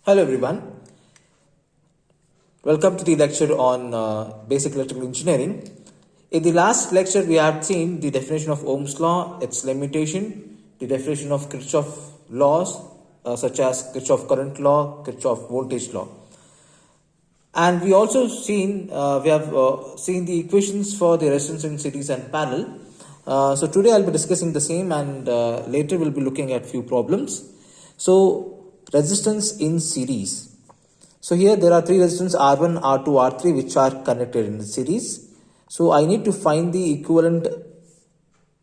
Hello everyone, welcome to the lecture on basic electrical engineering. In the last lecture we have seen the definition of Ohm's law, its limitation, the definition of Kirchhoff laws such as Kirchhoff current law, Kirchhoff voltage law. And we also seen seen the equations for the resistance in series and parallel. So today I'll be discussing the same, and later we'll be looking at few problems. So resistance in series. So here there are three resistors R1, R2, R3 which are connected in series. So I need to find the equivalent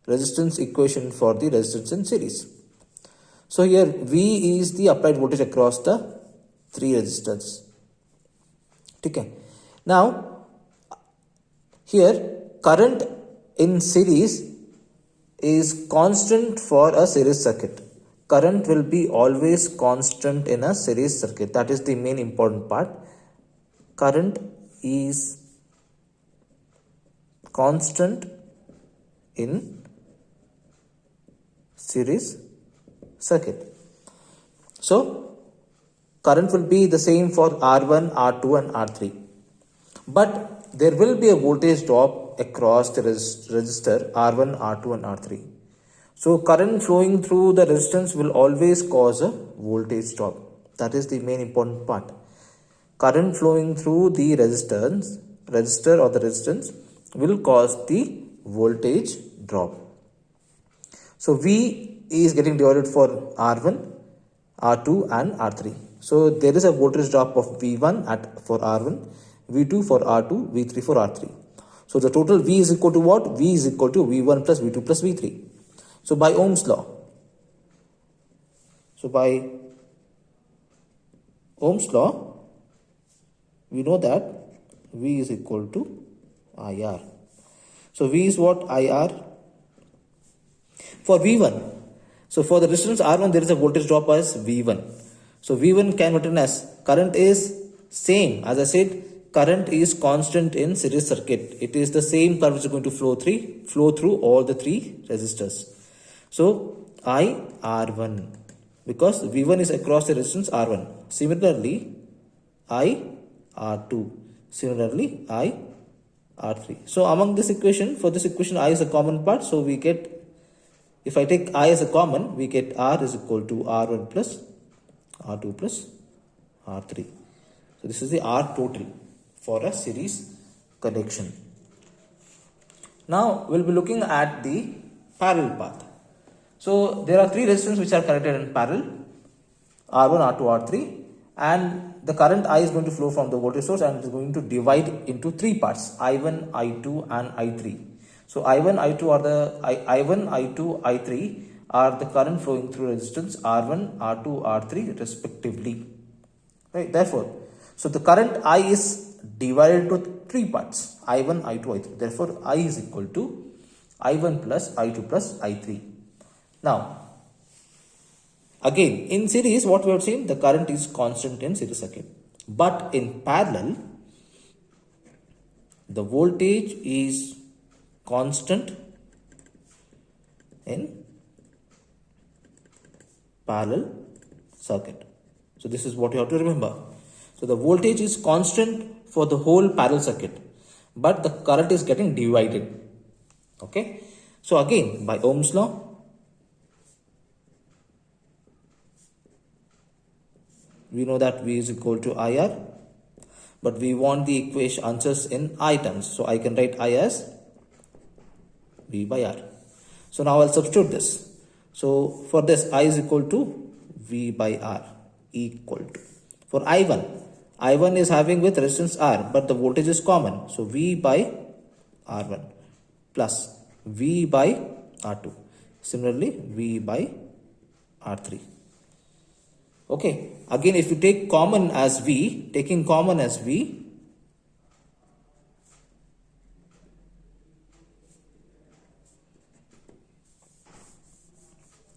resistance equation for the resistance in series. So here V is the applied voltage across the three resistors. Okay. Now here current in series is constant for a series circuit. Current will be always constant in a series circuit. That is the main important part. Current is constant in series circuit. So current will be the same for R1, R2 and R3. But there will be a voltage drop across the resistor R1, R2 and R3. So current flowing through the resistance will always cause a voltage drop. That is the main important part. Current flowing through the resistor or the resistance will cause the voltage drop. So V is getting divided for R1, R2 and R3. So there is a voltage drop of V1 for R1, V2 for R2, V3 for R3. So the total V is equal to what? V is equal to V1 plus V2 plus V3. So by Ohm's law, we know that V is equal to IR. So V is what? IR. For V1, so for the resistance R1 there is a voltage drop as V1. So V1 can be written as current is same. As I said, current is constant in series circuit. It is the same current which is going to flow through all the three resistors. So I R1, because V1 is across the resistance R1. Similarly, I R2. Similarly, I R3. So among this equation, for this equation I is a common part. So we get, if I take I as a common, we get R is equal to R1 plus R2 plus R3. So this is the R total for a series connection. Now we'll be looking at the parallel path. So there are three resistors which are connected in parallel, R1, R2, R3, and the current I is going to flow from the voltage source and is going to divide into three parts, I1, I2 and I3. So I1, I2, I3 are the current flowing through resistance R1, R2, R3 respectively. Right? Therefore, so the current I is divided into three parts, I1, I2, I3. Therefore, I is equal to I1 plus I2 plus I3. Now, again, in series, what we have seen, the current is constant in series circuit. But in parallel, the voltage is constant in parallel circuit. So this is what you have to remember. So the voltage is constant for the whole parallel circuit, but the current is getting divided. Okay. So again, by Ohm's law, we know that V is equal to IR, but we want the equation answers in I terms. So I can write I as V by R. So now I'll substitute this. So for this, I is equal to V by R equal to. For I1 is having with resistance R, but the voltage is common. So V by R1 plus V by R2. Similarly, V by R3. Okay, again if you take common as V,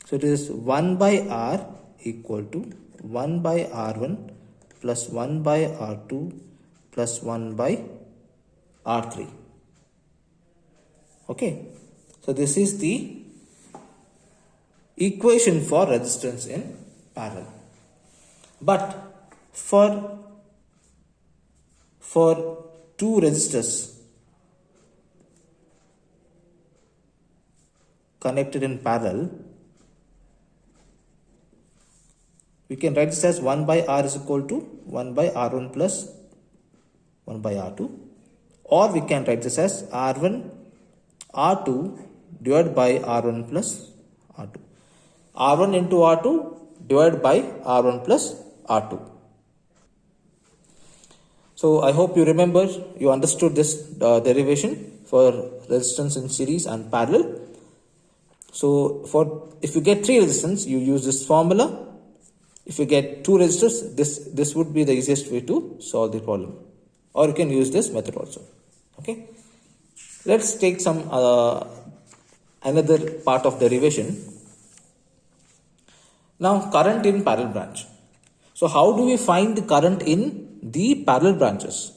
so it is 1 by R equal to 1 by R1 plus 1 by R2 plus 1 by R3. Okay, so this is the equation for resistance in parallel. But for two resistors connected in parallel, we can write this as 1 by R is equal to 1 by R1 plus 1 by R2, or we can write this as R1 R2 divided by R1 plus R2. R1 into R2 divided by R1 plus R2. So I hope you remember, you understood this derivation for resistance in series and parallel. So if you get 3 resistance, you use this formula. If you get 2 resistors, this would be the easiest way to solve the problem. Or you can use this method also. Okay. Let's take some another part of derivation. Now, current in parallel branch. So how do we find the current in the parallel branches?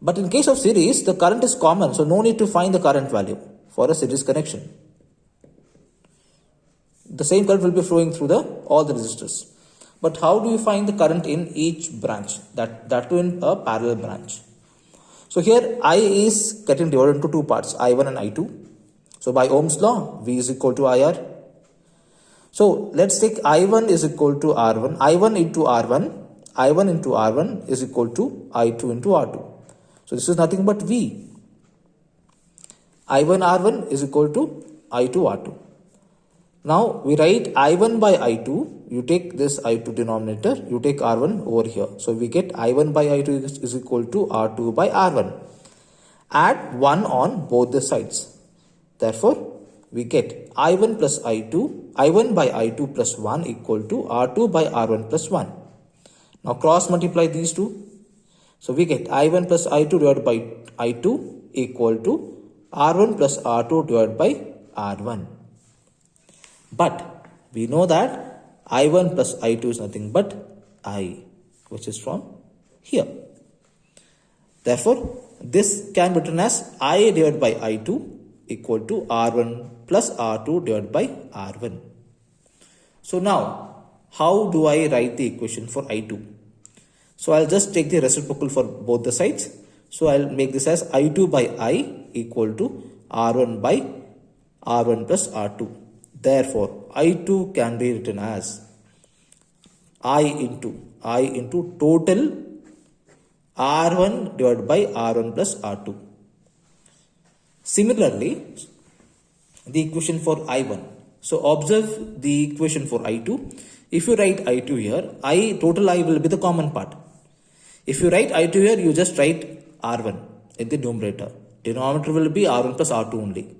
But in case of series, the current is common, so no need to find the current value for a series connection. The same current will be flowing through all the resistors. But how do you find the current in each branch? That too in a parallel branch. So here I is getting divided into 2 parts, I1 and I2. So by Ohm's law, V is equal to IR. So let's take I1 is equal to R1, I1 into R1 is equal to I2 into R2. So this is nothing but V. I1 R1 is equal to I2 R2. Now we write I1 by I2, you take this I2 denominator, you take R1 over here. So we get I1 by I2 is equal to R2 by R1. Add 1 on both the sides. Therefore, we get I1 plus I2, I1 by I2 plus 1 equal to R2 by R1 plus 1. Now cross multiply these two. So we get I1 plus I2 divided by I2 equal to R1 plus R2 divided by R1. But we know that I1 plus I2 is nothing but I, which is from here. Therefore, this can be written as I divided by I2 equal to R1 plus R2 divided by R1. So now, how do I write the equation for I2? So I'll just take the reciprocal for both the sides. So I'll make this as I2 by I equal to R1 by R1 plus R2. Therefore, I2 can be written as I into total R1 divided by R1 plus R2. Similarly, the equation for I1. So observe the equation for I2. If you write I2 here, total I will be the common part. If you write I2 here, you just write R1 in the numerator. Denominator will be R1 plus R2 only.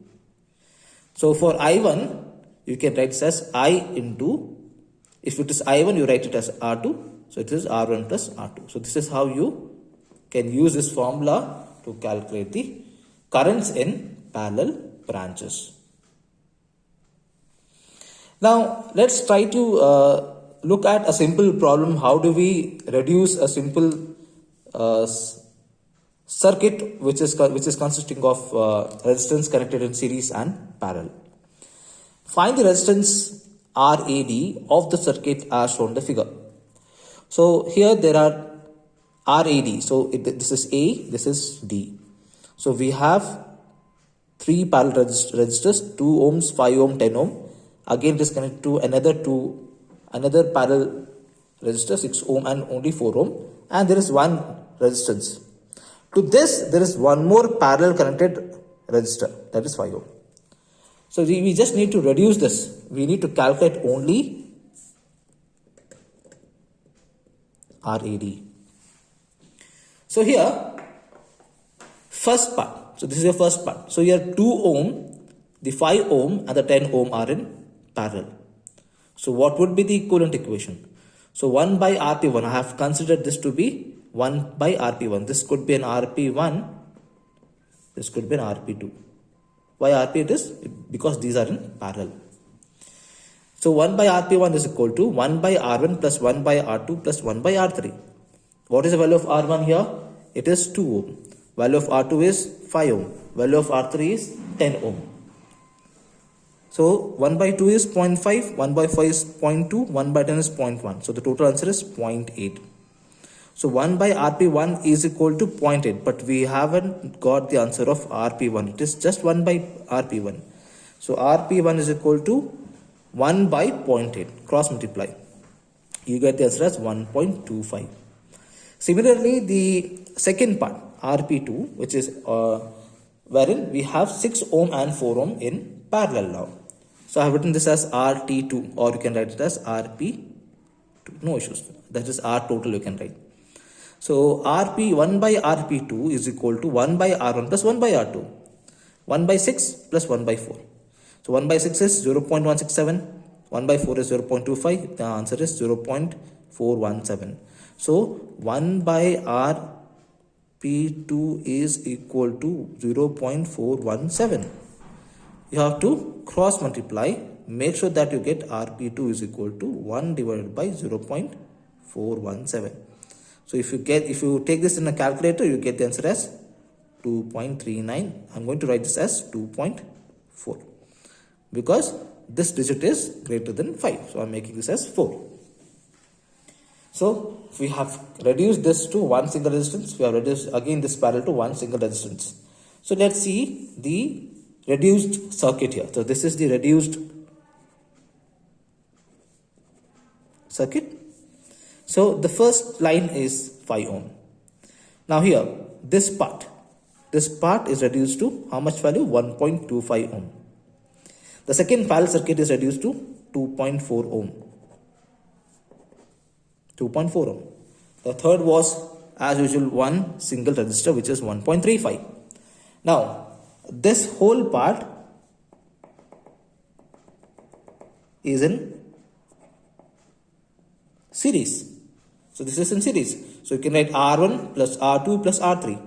So for I1, you can write this as I into, if it is I1, you write it as R2. So it is R1 plus R2. So this is how you can use this formula to calculate the currents in parallel branches. Now let's try to look at a simple problem. How do we reduce a simple circuit which is consisting of resistance connected in series and parallel? Find the resistance RAD of the circuit as shown in the figure. So here there are RAD. So this is A, this is D. So we have 3 parallel resistors, 2 ohms, 5 ohm, 10 ohm. Again it is connected to another parallel resistor, 6 ohm and only 4 ohm. And there is one resistance. To this there is one more parallel connected resistor, that is 5 ohm. So we just need to reduce this. We need to calculate only RAD. So here, first part. So this is your first part. So here 2 ohm, the 5 ohm and the 10 ohm are in parallel. So what would be the equivalent equation? So 1 by RP1, I have considered this to be 1 by RP1. This could be an RP1. This could be an RP2. Why RP it is? Because these are in parallel. So 1 by RP1 is equal to 1 by R1 plus 1 by R2 plus 1 by R3. What is the value of R1 here? It is 2 ohm. Value of R2 is 5 ohm. Value of R3 is 10 ohm. So 1 by 2 is 0.5, 1 by 5 is 0.2, 1 by 10 is 0.1. So the total answer is 0.8. So 1 by Rp1 is equal to 0.8, but we haven't got the answer of Rp1. It is just 1 by Rp1. So Rp1 is equal to 1 by 0.8. Cross multiply. You get the answer as 1.25. Similarly, the second part, Rp2, which is wherein we have 6 ohm and 4 ohm in parallel now. So I have written this as RT2, or you can write it as Rp2. No issues. That is R total you can write. So Rp1 by Rp2 is equal to 1 by R1 plus 1 by R2. 1 by 6 plus 1 by 4. So 1 by 6 is 0.167. 1 by 4 is 0.25. The answer is 0.417. So 1 by Rp2 is equal to 0.417. You have to cross multiply. Make sure that you get Rp2 is equal to 1 divided by 0.417. So if you take this in a calculator, you get the answer as 2.39. I'm going to write this as 2.4 because this digit is greater than 5. So I'm making this as 4. So we have reduced this to one single resistance. We have reduced again this parallel to one single resistance. So let's see the reduced circuit here. So this is the reduced circuit. So the first line is 5 ohm. Now here, this part is reduced to how much value? 1.25 ohm. The second parallel circuit is reduced to 2.4 ohm. 2.4 ohm. The third was, as usual, one single resistor, which is 1.35. Now, this whole part is in series. So this is in series. So you can write R1 plus R2 plus R3.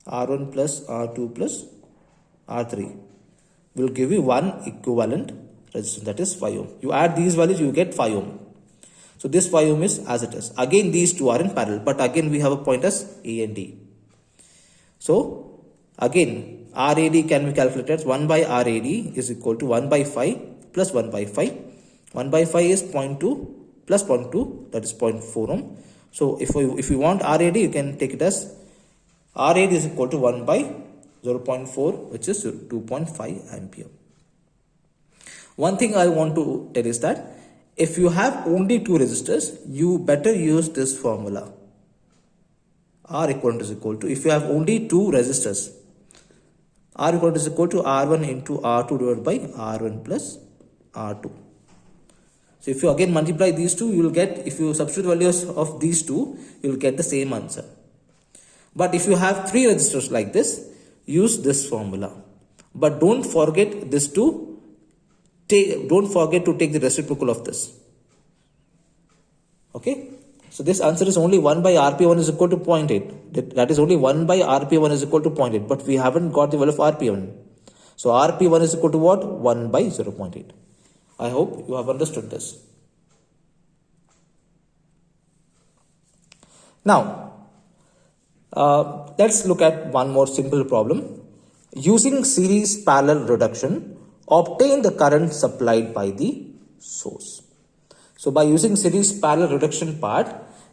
R1 plus R2 plus R3 will give you one equivalent resistance, that is 5 ohm. You add these values, you get 5 ohm. So this 5 ohm is as it is. Again, these two are in parallel, but again we have a point as A and D. So again, RAD can be calculated as 1 by RAD is equal to 1 by 5 plus 1 by 5. 1 by 5 is 0.2 plus 0.2, that is 0.4 ohm. So if you want RAD, you can take it as RAD is equal to 1 by 0.4, which is 2.5 ampere. One thing I want to tell is that if you have only two resistors, you better use this formula. R equivalent is equal to, if you have only two resistors, R equivalent is equal to R1 into R2 divided by R1 plus R2. So if you again multiply these two, you will get, if you substitute values of these two, you will get the same answer. But if you have three resistors like this, use this formula. But don't forget to take the reciprocal of this. Okay. So this answer is only 1 by Rp1 is equal to 0.8. That is only 1 by Rp1 is equal to 0.8. But we haven't got the value of Rp1. So Rp1 is equal to what? 1 by 0.8. I hope you have understood this. Now, let's look at one more simple problem. Using series parallel reduction, obtain the current supplied by the source. So by using series parallel reduction part,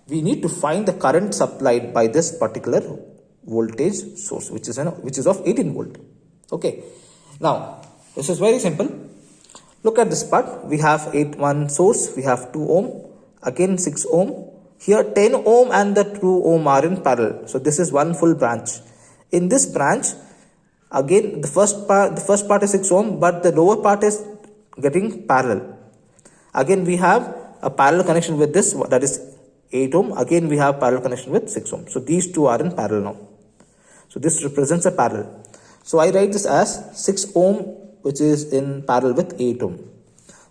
we need to find the current supplied by this particular voltage source, which is of 18 volt. Okay. Now, this is very simple. Look at this part. We have one source. We have 2 ohm. Again 6 ohm. Here 10 ohm and the 2 ohm are in parallel. So this is one full branch. In this branch, again the first part is 6 ohm, but the lower part is getting parallel. Again we have a parallel connection with this, that is 8 ohm. Again we have parallel connection with 6 ohm. So these two are in parallel now. So this represents a parallel. So I write this as 6 ohm, which is in parallel with 8 ohm.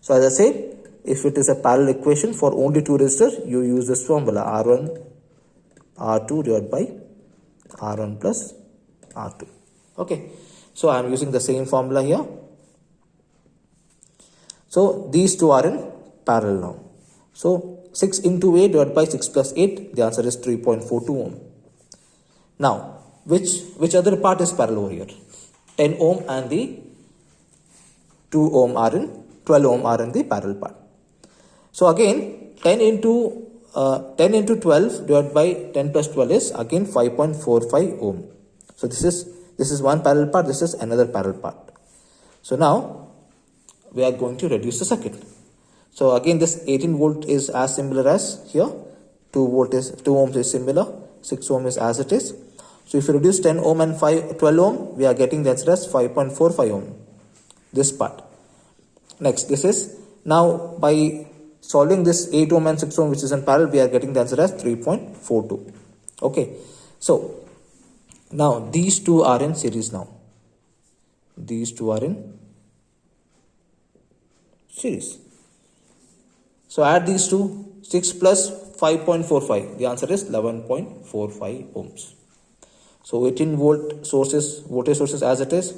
So as I said, if it is a parallel equation for only two resistors, you use this formula R1 R2 divided by R1 plus R2. Okay. So I am using the same formula here. So these two are in parallel now. So 6 into 8 divided by 6 plus 8, the answer is 3.42 ohm. Now, which other part is parallel over here? 10 ohm and the 2 ohm are in, 12 ohm are in the parallel part. So again, 10 into 10 into 12 divided by 10 plus 12 is again 5.45 ohm. So this is one parallel part, this is another parallel part. So now we are going to reduce the circuit. So again this 18 volt is as similar as here, 2 ohms is similar, 6 ohm is as it is. So if you reduce 10 ohm and 12 ohm, we are getting the answer as 5.45 ohm, this part. Next, this is now by solving this 8 ohm and 6 ohm which is in parallel, we are getting the answer as 3.42. Okay, so now these two are in series now. These two are in series. So add these two, 6 plus 5.45, the answer is 11.45 ohms. So 18 volt voltage source is as it is,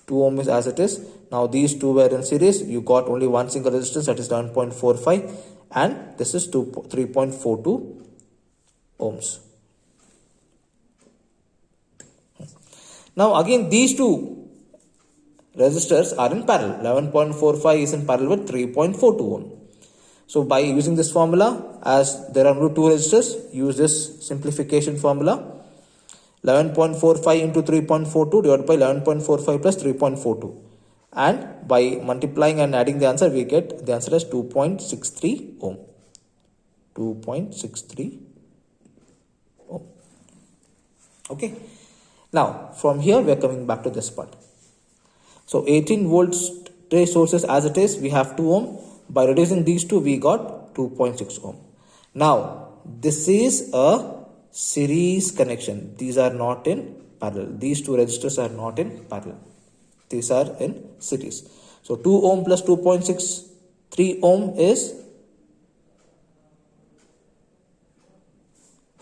2 ohm is as it is. Now these two were in series, you got only one single resistance, that is 11.45, and this is 3.42 ohms. Now again these two resistors are in parallel. 11.45 is in parallel with 3.42 ohm. So by using this formula, as there are no two resistors, use this simplification formula. 11.45 into 3.42 divided by 11.45 plus 3.42. And by multiplying and adding the answer, we get the answer as 2.63 ohm. 2.63 ohm. Okay. Now, from here, we are coming back to this part. So, 18 volts trace sources as it is, we have 2 ohm. By reducing these two, we got 2.6 ohm. Now, this is a series connection. These are not in parallel. These two resistors are not in parallel. These are in series. So 2 ohm plus 2.63 ohm is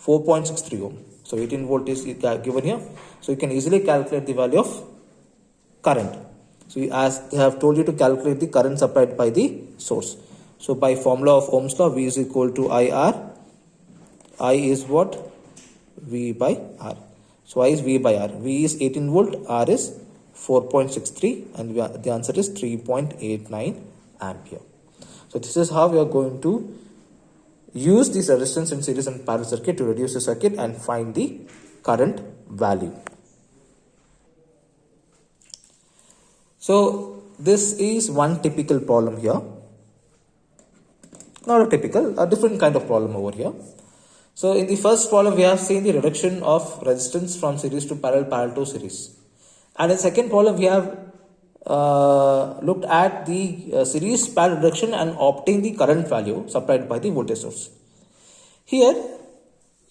4.63 ohm. So 18 volt is given here. So you can easily calculate the value of current. So as they have told you to calculate the current supplied by the source. So by formula of Ohm's law, V is equal to IR. I is what? V by R. So I is V by R. V is 18 volt, R is 4.63, and the answer is 3.89 ampere. So this is how we are going to use this resistance in series and parallel circuit to reduce the circuit and find the current value. So this is one typical problem here. Not a typical, a different kind of problem over here. So in the first problem, we have seen the reduction of resistance from series to parallel, parallel to series. And in the second problem, we have looked at the series parallel reduction and obtained the current value supplied by the voltage source. Here,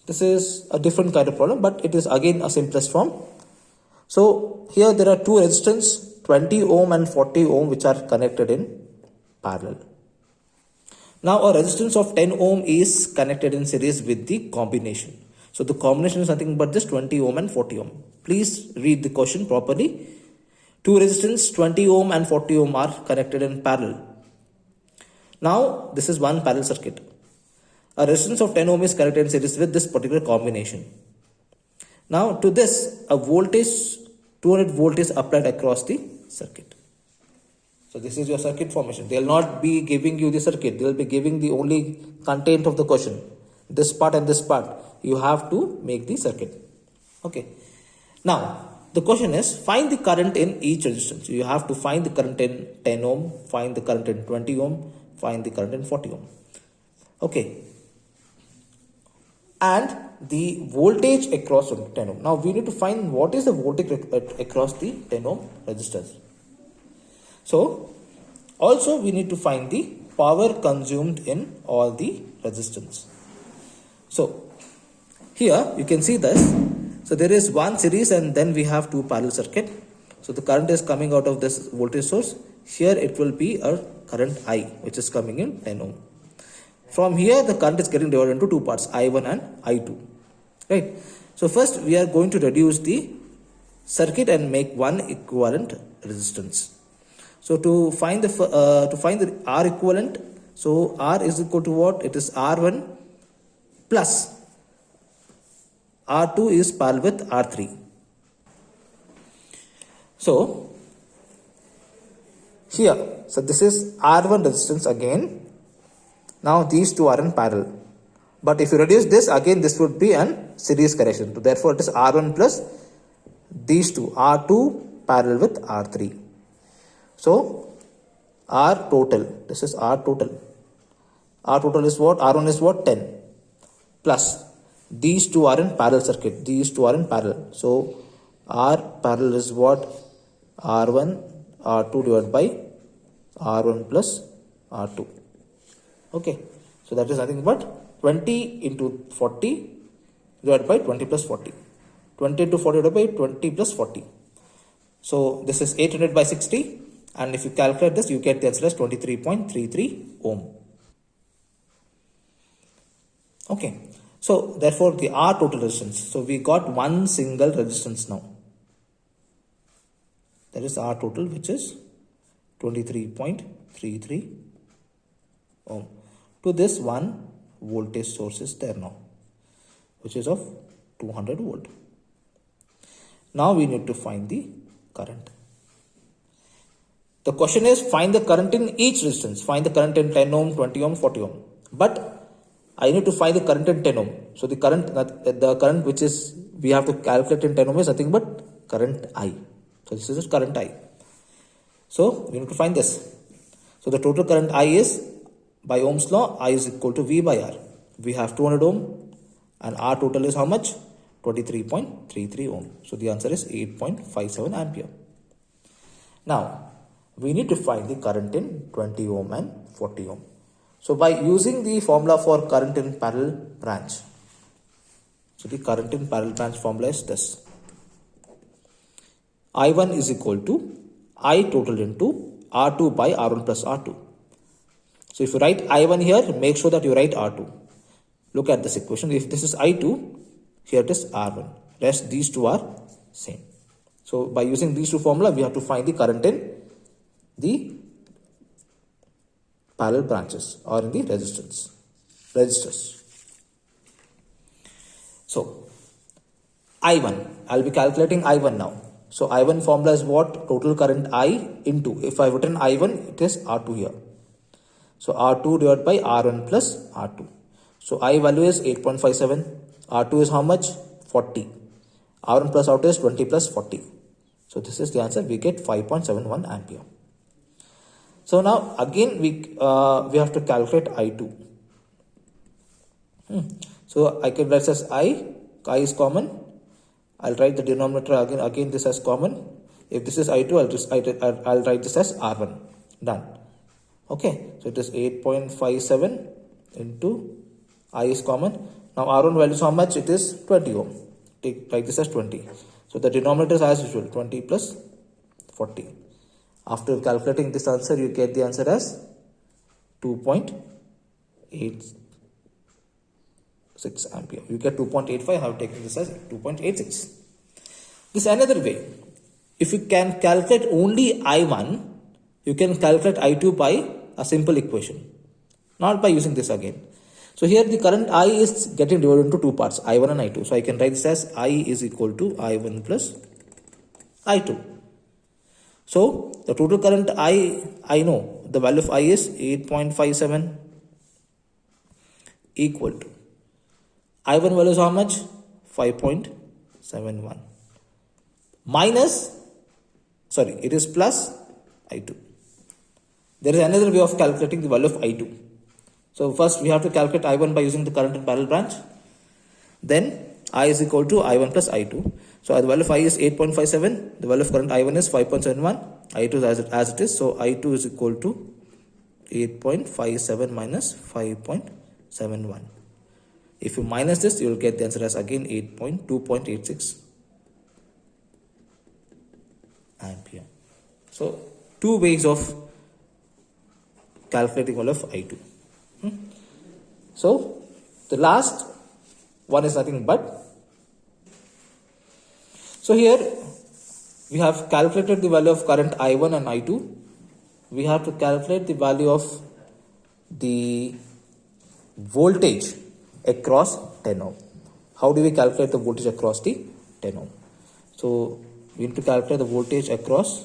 this is a different kind of problem, but it is again a simplest form. So here there are two resistance, 20 ohm and 40 ohm, which are connected in parallel. Now a resistance of 10 ohm is connected in series with the combination. So the combination is nothing but this 20 ohm and 40 ohm. Please read the question properly. Two resistance 20 ohm and 40 ohm are connected in parallel. Now this is one parallel circuit. A resistance of 10 ohm is connected in series with this particular combination. Now to this a voltage 200 volt is applied across the circuit. So this is your circuit formation. They will not be giving you the circuit. They will be giving the only content of the question. This part and this part. You have to make the circuit. Okay. Now the question is find the current in each resistance. You have to find the current in 10 ohm, find the current in 20 ohm, find the current in 40 ohm. Okay. And the voltage across 10 ohm. Now we need to find what is the voltage across the 10 ohm resistors. So also we need to find the power consumed in all the resistance. So here you can see this. So there is one series and then we have two parallel circuit. So the current is coming out of this voltage source. Here it will be a current I, which is coming in 10 ohm. From here the current is getting divided into two parts, I1 and I2. Right. So first we are going to reduce the circuit and make one equivalent resistance. So to find the R equivalent, so R is equal to what? It is R1 plus R2 is parallel with R3. So here, so this is R1 resistance again. Now these two are in parallel. But if you reduce this, again this would be an series correction. So therefore it is R1 plus these two, R2 parallel with R3. So R total, this is R total. R total is what? R1 is what? 10. Plus these two are in parallel circuit. These two are in parallel. So R parallel is what? R1, R2 divided by R1 plus R2. Okay. So that is nothing but 20 into 40 divided by 20 plus 40. 20 into 40 divided by 20 plus 40. So this is 800 by 60. And if you calculate this, you get the answer as 23.33 ohm. Okay. So therefore the R total resistance. So we got one single resistance now. That is R total, which is 23.33 ohm. To this one voltage source is there now, which is of 200 volt. Now we need to find the current. The question is find the current in each resistance. Find the current in 10 ohm, 20 ohm, 40 ohm. But I need to find the current in 10 ohm. So the current which is we have to calculate in 10 ohm is nothing but current I. So this is current I. So we need to find this. So the total current I is, by Ohm's law, I is equal to V by R. We have 200 ohm and R total is how much? 23.33 ohm. So the answer is 8.57 ampere. Now we need to find the current in 20 ohm and 40 ohm. So by using the formula for current in parallel branch, so the current in parallel branch formula is this. I1 is equal to I total into R2 by R1 plus R2. So if you write I1 here, make sure that you write R2. Look at this equation. If this is I2, here it is R1. Rest these two are same. So by using these two formula, we have to find the current in the parallel branches or in the resistors. So I1, I'll be calculating I1 now. So I1 formula is what? Total current I into, if I written I1, it is R2 here. So R2 divided by R1 plus R2. So I value is 8.57. R2 is how much? 40. R1 plus R2 is 20 plus 40. So this is the answer. We get 5.71 ampere. So now again we have to calculate I2. So I can write as I is common. I'll write the denominator again this as common. If this is I2, I'll write this as R1. Done. Okay, so it is 8.57 into I is common. Now R1 value is how much? It is 20 ohm. Write this as 20. So the denominator is as usual, 20 plus 40. After calculating this answer, you get the answer as 2.86 ampere. You get 2.85. I have taken this as 2.86. This is another way. If you can calculate only I1, you can calculate I2 by a simple equation, not by using this again. So here the current I is getting divided into two parts, I1 and I2. So I can write this as I is equal to I1 plus I2. So the total current I know the value of I is 8.57 equal to I1 value is how much? 5.71 minus, sorry, it is plus I2. There is another way of calculating the value of I2. So first we have to calculate I1 by using the current in parallel branch. Then I is equal to I1 plus I2. So the value of I is 8.57. The value of current I1 is 5.71. I2 is as it is. So I2 is equal to 8.57 minus 5.71. If you minus this, you will get the answer as again 2.86 ampere. So two ways of calculating value of I2. So the last one is nothing but, so here we have calculated the value of current I1 and I2. We have to calculate the value of the voltage across 10 ohm. How do we calculate the voltage across the 10 ohm? So we need to calculate the voltage across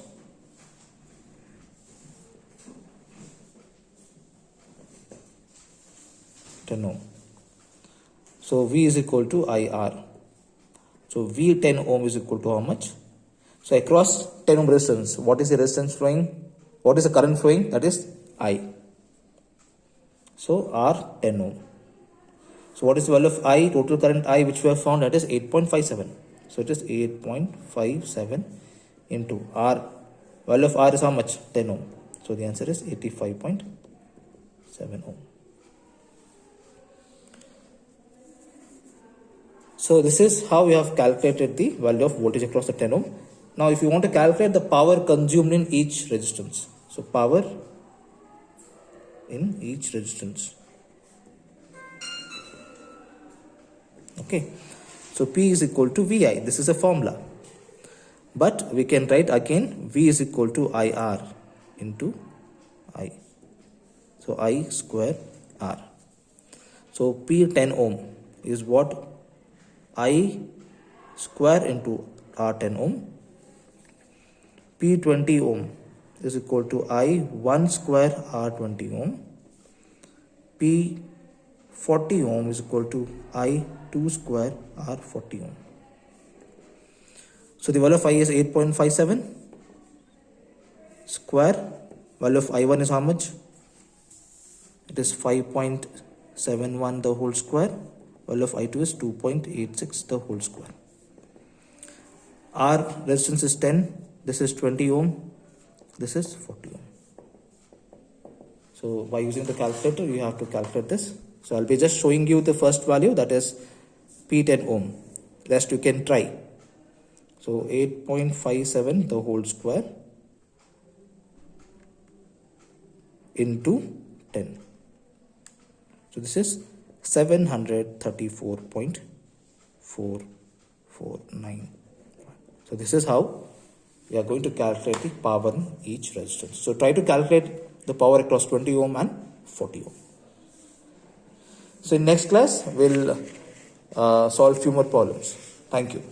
10 ohm. So V is equal to IR. So V 10 ohm is equal to how much? So across 10 ohm resistance, what is the resistance flowing? What is the current flowing? That is I. So R 10 ohm. So what is the value of I? Total current I which we have found, that is 8.57. So it is 8.57 into R. Value of R is how much? 10 ohm. So the answer is 85.7 ohm. So this is how we have calculated the value of voltage across the 10 ohm. Now if you want to calculate the power consumed in each resistance. So power in each resistance. Okay. So P is equal to VI. This is a formula. But we can write again V is equal to IR into I. So I square R. So P 10 ohm is what? I square into R 10 ohm. P 20 ohm is equal to I 1 square R 20 ohm. P 40 ohm is equal to I 2 square R 40 ohm. So the value of I is 8.57 square. Value of I1 is how much? It is 5.71 the whole square. Value of I2 is 2.86 the whole square. R resistance is 10. This is 20 ohm. This is 40 ohm. So by using the calculator, you have to calculate this. So I'll be just showing you the first value, that is P10 ohm. Rest you can try. So 8.57 the whole square into 10. So this is 734.449. So this is how we are going to calculate the power in each resistance. So try to calculate the power across 20 ohm and 40 ohm. So in next class, we'll solve few more problems. Thank you.